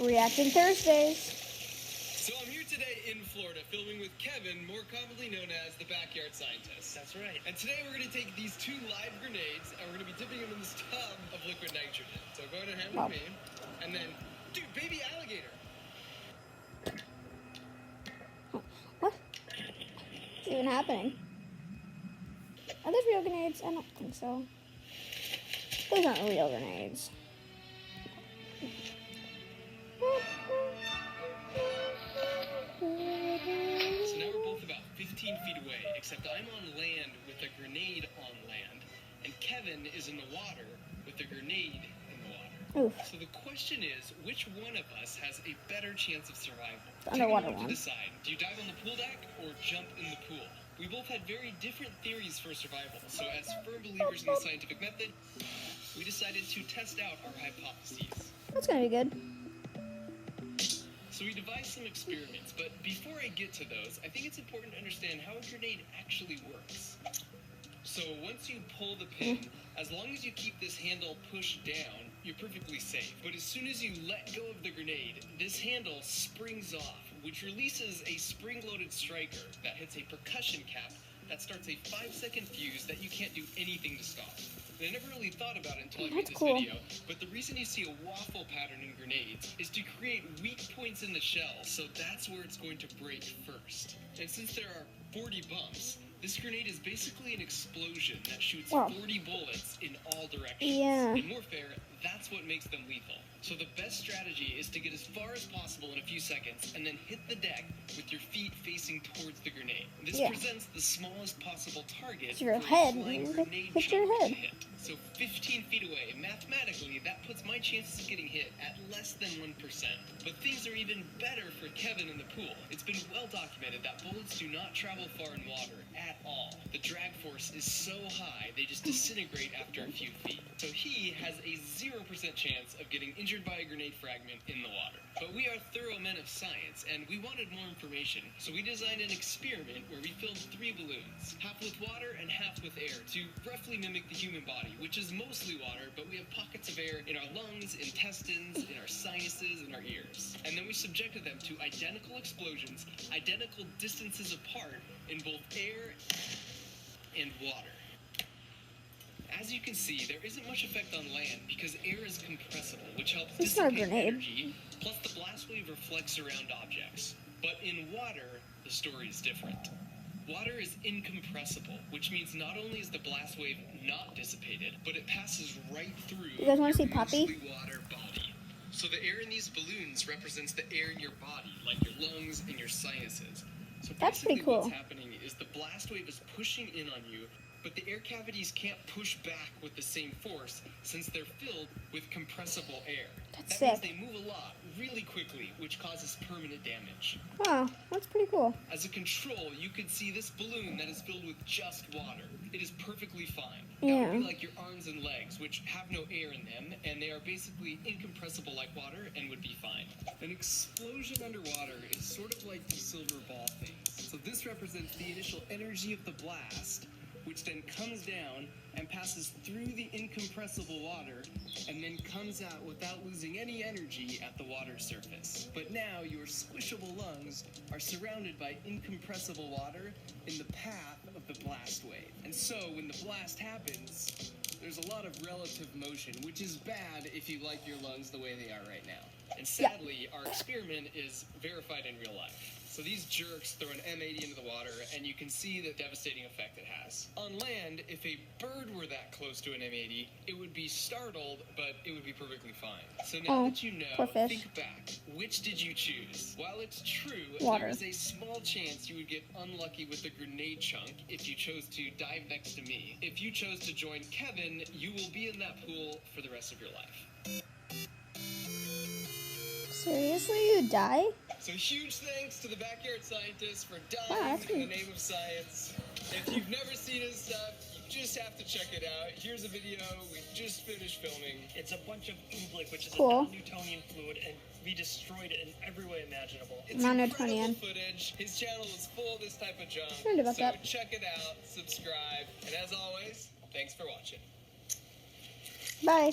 Reacting Thursdays. So I'm here today in Florida filming with Kevin, more commonly known as the Backyard Scientist. That's right. And today we're going to take these 2 live grenades and we're going to be dipping them in this tub of liquid nitrogen. So go ahead and hand with me. And then, dude, baby alligator. What? What's even happening? Are those real grenades? I don't think so. Those aren't real grenades. So now we're both about 15 feet away, except I'm on land with a grenade on land, and Kevin is in the water with a grenade in the water. Oof. So the question is, which one of us has a better chance of survival? The underwater Take a moment one. to decide. Do you dive on the pool deck or jump in the pool? We both had very different theories for survival, so as firm believers in the scientific method, we decided to test out our hypotheses. That's gonna be good. So we devised some experiments, but before I get to those, I think it's important to understand how a grenade actually works. So once you pull the pin, as long as you keep this handle pushed down, you're perfectly safe. But as soon as you let go of the grenade, this handle springs off, which releases a spring-loaded striker that hits a percussion cap that starts a 5-second fuse that you can't do anything to stop. And I never really thought about it until I made this video, but the reason you see a waffle pattern in grenades is to create weak points in the shell, so that's where it's going to break first. And since there are 40 bumps, this grenade is basically an explosion that shoots 40 bullets in all directions. Yeah. And more fair, that's what makes them lethal. So the best strategy is to get as far as possible in a few seconds and then hit the deck with your feet facing towards the grenade. This presents the smallest possible target It's your for head, a flying man. grenade Hit your chunk head. to hit. So 15 feet away, mathematically, that puts my chances of getting hit at less than 1%. But things are even better for Kevin in the pool. It's been well documented that bullets do not travel far in water at all. The drag force is so high, they just disintegrate after a few feet. So he has a 0% chance of getting injured by a grenade fragment in the water. But we are thorough men of science, and we wanted more information. So we designed an experiment where we filled 3 balloons, half with water and half with air, to roughly mimic the human body, which is mostly water, but we have pockets of air in our lungs, intestines, in our sinuses, and our ears. And then we subjected them to identical explosions, identical distances apart in both air and water. As you can see, there isn't much effect on land because air is compressible, which helps It's not a dissipate grenade. energy, plus the blast wave reflects around objects. But in water, the story is different. Water is incompressible, which means not only is the blast wave not dissipated, but it passes right through You guys wanna your see Poppy? mostly water body. So the air in these balloons represents the air in your body, like your lungs and your sinuses. So That's pretty basically cool. what's happening is the blast wave is pushing in on you, but the air cavities can't push back with the same force since they're filled with compressible air. That's That sick. means they move a lot, really quickly, which causes permanent damage. Wow, that's pretty cool. As a control, you could see this balloon that is filled with just water. It is perfectly fine. Yeah. That would be like your arms and legs, which have no air in them, and they are basically incompressible like water and would be fine. An explosion underwater is sort of like the silver ball things. So this represents the initial energy of the blast, which then comes down and passes through the incompressible water and then comes out without losing any energy at the water surface. But now your squishable lungs are surrounded by incompressible water in the path of the blast wave. And so when the blast happens, there's a lot of relative motion, which is bad if you like your lungs the way they are right now. And sadly, our experiment is verified in real life. So these jerks throw an M80 into the water, and you can see the devastating effect it has. On land, if a bird were that close to an M80, it would be startled, but it would be perfectly fine. So now that you poor know, fish. think back. Which did you choose? While it's true, Water. there is a small chance you would get unlucky with the grenade chunk if you chose to dive next to me. If you chose to join Kevin, you will be in that pool for the rest of your life. Seriously, you die? So huge thanks to the Backyard Scientist for Wow, dying that's in the neat. name of science. If you've never seen his stuff, you just have to check it out. Here's a video we just finished filming. It's a bunch of oobleck, which is Cool. a non-Newtonian fluid, and we destroyed it in every way imaginable. It's Non-Newtonian. incredible footage. His channel is full of this type of junk. Heard about so that. check it out, subscribe, and as always, thanks for watching. Bye.